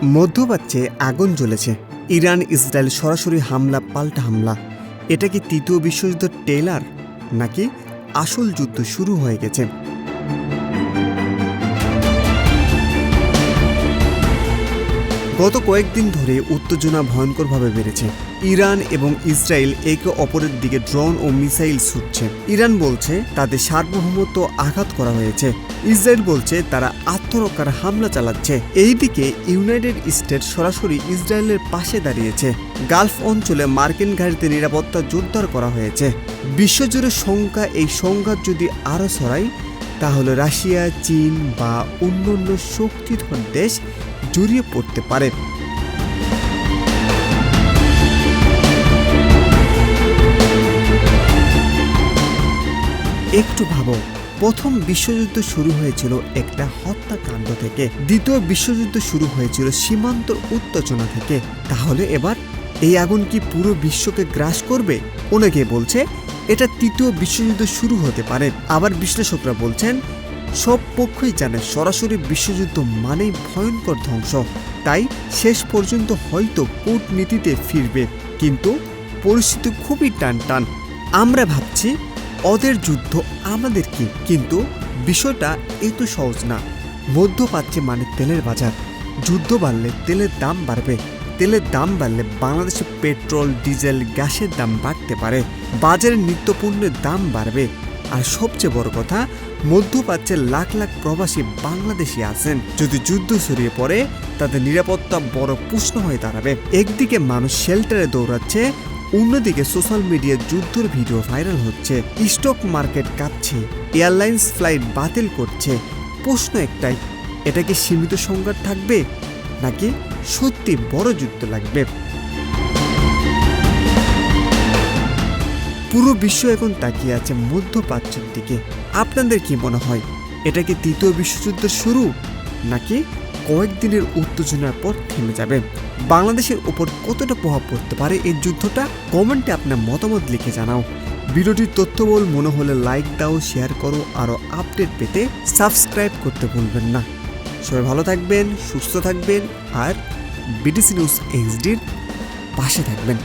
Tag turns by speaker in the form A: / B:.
A: মধ্যপ্রাচ্যে আগুন জ্বলেছে। Iran Israel সরাসরি হামলা পাল্টা হামলা। এটা কি তৃতীয় বিশ্বযুদ্ধের টেইলার, নাকি আসল যুদ্ধ শুরু হয়ে গেছে? গত কয়েকদিন ধরে উত্তেজনা ভয়ঙ্করভাবে বেড়েছে। ইরান এবং ইসরায়েল একে অপরের দিকে ড্রোন ও মিসাইল ছুটছে। ইরান বলছে তাদের সার্বভৌমত্ব আঘাত করা হয়েছে, ইসরায়েল বলছে তারা আত্মরক্ষার হামলা চালাচ্ছে। এইদিকে ইউনাইটেড স্টেটস সরাসরি ইসরায়েলের পাশে দাঁড়িয়েছে। গালফ অঞ্চলে মার্কিন ঘাঁটিতে নিরাপত্তা জোরদার করা হয়েছে। বিশ্বজুড়ে এই সংঘাত যদি আরও ছড়ায়, তাহলে রাশিয়া, চীন বা অন্যান্য শক্তিধর দেশ জড়িয়ে পড়তে পারে। একটু ভাবো, প্রথম বিশ্বযুদ্ধ শুরু হয়েছিল একটা হত্যাকাণ্ড থেকে, দ্বিতীয় বিশ্বযুদ্ধ শুরু হয়েছিল সীমান্ত উত্তেজনা থেকে। তাহলে এবার এই আগুন কি পুরো বিশ্বকে গ্রাস করবে? অনেকে বলছে এটা তৃতীয় বিশ্বযুদ্ধ শুরু হতে পারে। আবার বিশ্লেষকরা বলছেন সব পক্ষই জানে সরাসরি বিশ্বযুদ্ধ মানেই ভয়ঙ্কর ধ্বংস, তাই শেষ পর্যন্ত হয়তো কূটনীতিতে ফিরবে। কিন্তু পরিস্থিতি খুবই টান। আমরা ভাবছি ওদের যুদ্ধ আমাদের কি, কিন্তু বিষয়টা এত সহজ না। মধ্যপ্রাচ্যে মানে তেলের বাজার। যুদ্ধ বাড়লে তেলের দাম বাড়বে, তেলের দাম বাড়লে বাংলাদেশে পেট্রোল, ডিজেল, গ্যাসের দাম বাড়তে পারে, বাজারে নিত্যপণ্যের দাম বাড়বে। আর সবচেয়ে বড় কথা, মধ্যপ্রাচ্যের লাখ লাখ প্রবাসী বাংলাদেশি আছেন। যদি যুদ্ধ ছড়িয়ে পড়ে, তাদের নিরাপত্তা বড় প্রশ্ন হয়ে দাঁড়াবে। একদিকে মানুষ শেল্টারে দৌড়াচ্ছে, অন্যদিকে সোশ্যাল মিডিয়ায় যুদ্ধের ভিডিও ভাইরাল হচ্ছে, স্টক মার্কেট কাঁপছে, এয়ারলাইন্স ফ্লাইট বাতিল করছে। প্রশ্ন একটাই, এটা কি সীমিত সংঘাত থাকবে, নাকি সত্যি বড় যুদ্ধ লাগবে? পুরো বিশ্ব এখন তাকিয়ে আছে মধ্যপ্রাচ্যের দিকে। আপনাদের কি মনে হয়, এটা কি তৃতীয় বিশ্বযুদ্ধের শুরু, নাকি কয়েকদিনের উত্তেজনার পর থেমে যাবে? বাংলাদেশের উপর কতটা প্রভাব পড়তে পারে এই যুদ্ধটা? কমেন্টে আপনার মতামত লিখে জানাও। ভিডিওটির তথ্যবহুল মনে হলে লাইক দাও, শেয়ার করো। আরও আপডেট পেতে সাবস্ক্রাইব করতে ভুলবেন না। সবাই ভালো থাকবেন, সুস্থ থাকবেন, আর বিটিসি নিউজ এইচডির পাশে থাকবেন।